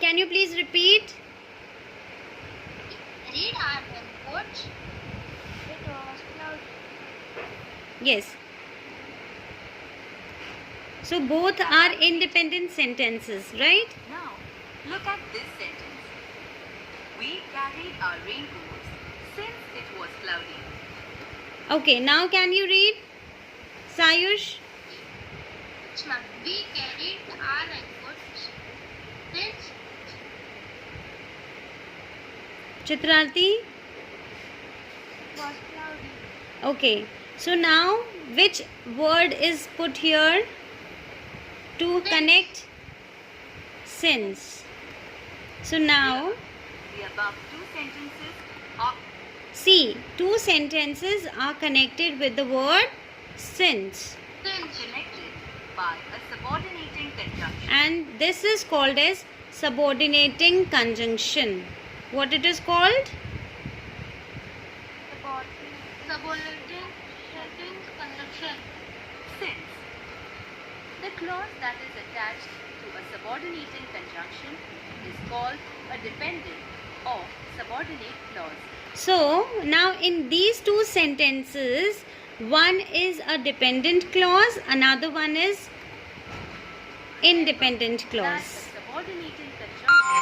Can you please repeat? Read our raincoats. It was cloudy. Yes. So both are independent sentences, right? Now, look at this sentence. We carried our raincoats since it was cloudy. Okay, now can you read? Sayush? Yes, ma'am. We carried our raincoats since Chitrarthi? it was cloudy. Okay. So now which word is put here to connect since? So now The above two sentences are see, two sentences are connected with the word since, Since connected by a subordinating conjunction. and this is called as subordinating conjunction. What it is called? subordinating conjunction. Since. The clause that is attached to a subordinating conjunction is called a dependent or subordinate clause. So now in these two sentences, one is a dependent clause, another one is independent That clause. a subordinating conjunction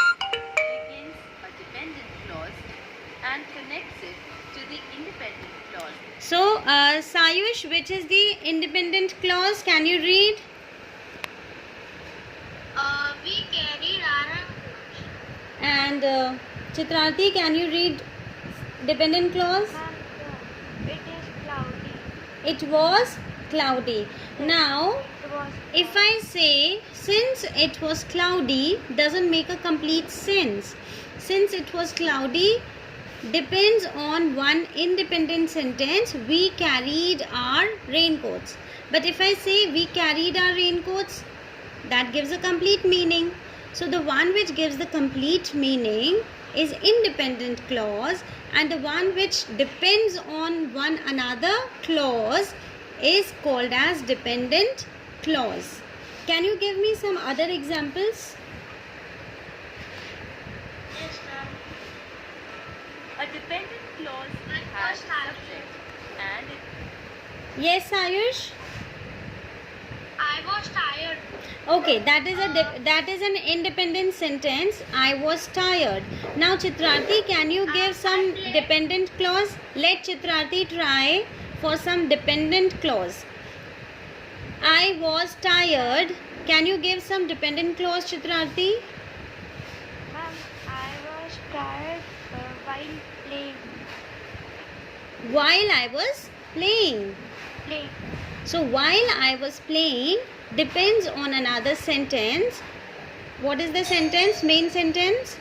begins a dependent clause and connects it to the independent clause. So Sayush, which is the independent clause? Can you read? We carried our raincoats. And Chitrarthi, can you read dependent clause? It is cloudy. It was cloudy. Now It was if I say since it was cloudy doesn't make a complete sense. Since it was cloudy depends on one independent sentence, we carried our raincoats. But if I say we carried our raincoats, that gives a complete meaning. So the one which gives the complete meaning is independent clause, and the one which depends on one another clause is called as dependent clause. Can you give me some other examples? Yes, ma'am. A dependent clause has a subject and it Yes, Ayush? I was tired. Okay, that is an independent sentence. I was tired. Now Chitrarthi, can you give some dependent clause? Let Chitrarthi try for some dependent clause. I was tired. Can you give some dependent clause, Chitrarthi? Ma'am, I was tired while playing. While I was playing. Playing. So while I was playing depends on another sentence. What is the sentence? Main sentence?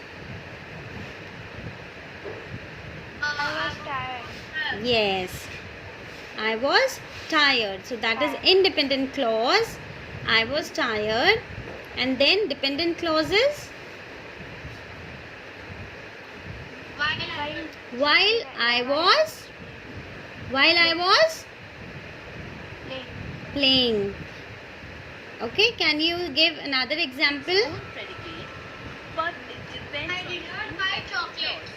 I was tired. Yes. I was tired. So that is independent clause. I was tired. And then dependent clauses. While I was playing. Okay, can you give another example? own predicate, but it depends I on did the not buy independent chocolates.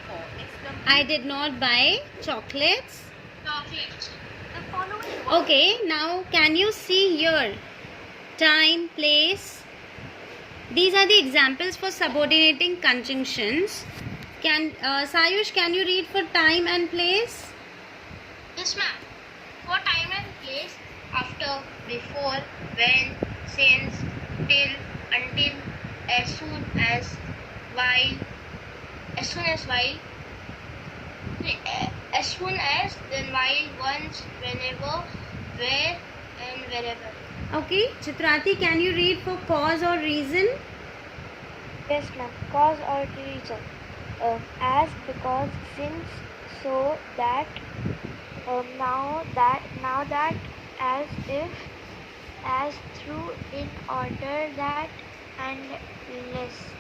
clause for its complete. I did not buy chocolates. Chocolates. The following words Okay, now can you see here? Time, place. These are the examples for subordinating conjunctions. Sayush, can you read for time and place? Yes, ma'am. For time and place, after, before, when, since, till, until, as soon as, while, as soon as, then while, once, whenever, where, and wherever. Okay, Chitrati, can you read for cause or reason? Yes, ma'am. Cause or reason. As, because, since, so, that, now that, as if, as through, in order that, and less.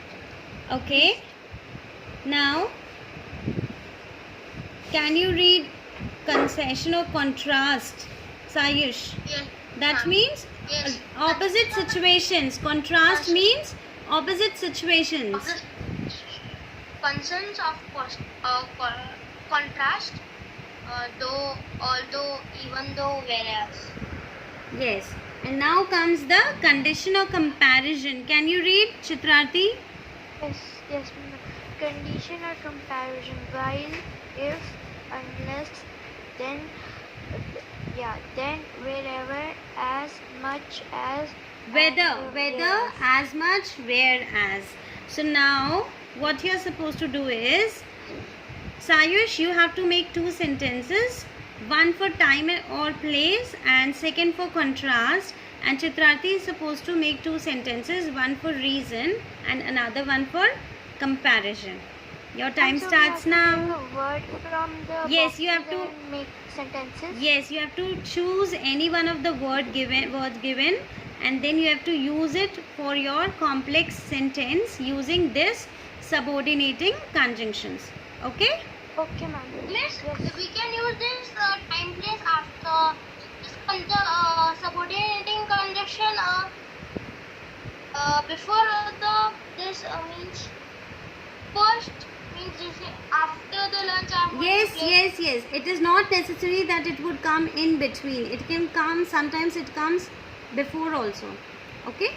Okay. Now, can you read concession or contrast, Sayush? Yes. That means Yes. opposite situations. Contrast means opposite situations. of the functions of contrast, though, although, even though, whereas. Yes. And now comes the condition or comparison. Can you read, Chitrati? Yes, ma'am. Condition or comparison. While, if, unless, then, then, wherever, as much as. Whether, Yes. as much, whereas. So now, what you are supposed to do is, Sayush, you have to make 2 sentences. One for time or place and second for contrast. And Chitrati is supposed to make 2 sentences. One for reason and another one for comparison. Your time So we starts have to now. take a word from the Yes, you have boxes to- and make sentences. Yes, you have to choose any one of the words given and then you have to use it for your complex sentence using this subordinating conjunctions. Okay? Okay, ma'am. Miss, Yes. we can use this time place after this subordinating conjunction before this means first means this after the lunch. Yes. It is not necessary that it would come in between. It can come, sometimes it comes before also. Okay?